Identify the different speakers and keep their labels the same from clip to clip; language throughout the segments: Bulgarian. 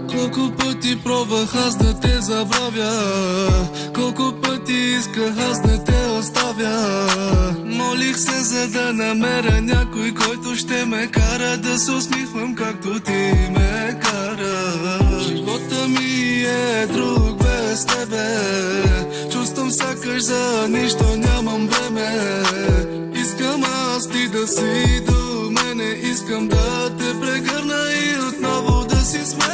Speaker 1: Колко пъти пробвах аз да те забравя, колко пъти исках аз да те оставя. Молих се за да намеря някой, който ще ме кара да се усмихвам както ти ме кара. Живота ми е друг без тебе, чувствам сякаш за нищо нямам време. Искам аз ти да си до мене, искам да те прегърна и отново да си с мене.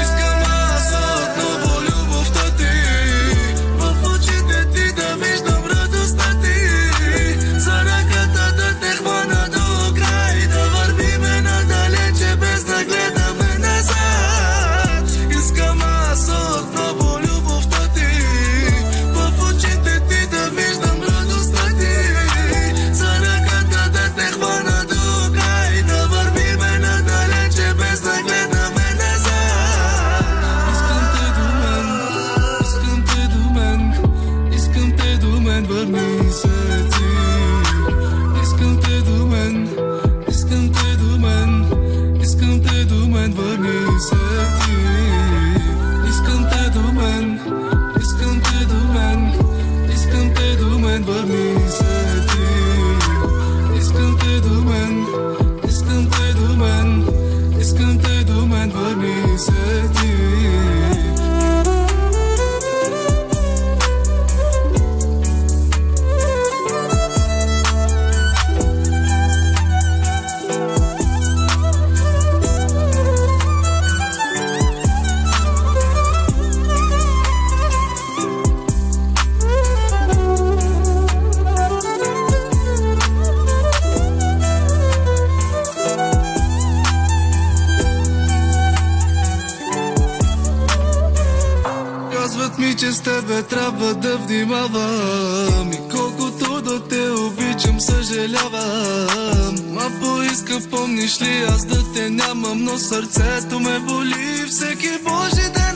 Speaker 1: Искам аз отново любовта ти, в очите ти да виждам радостта ти, за ръката да те хвана до край, да вървиме надалече без да гледаме назад. Искам аз отново любовта ти, в очите ти да виждам радостта ти, за ръката да те хвана до край, да вървиме надалече без да гледаме назад. Искам те до мен, искам те до мен, искам те до мен, върни се ти. Искам те до мен, искам те до мен, искам те до мен, върни се ти. Искам те до мен, искам те до мен, искам те до мен, върни се ти. Искам те до мен, искам те до мен, искам те до мен, върни се ти. Казват ми, че с тебе трябва да внимавам, и колкото да те обичам съжалявам. Ма поискав, помниш ли аз да те нямам, но сърцето ме боли всеки Божи ден.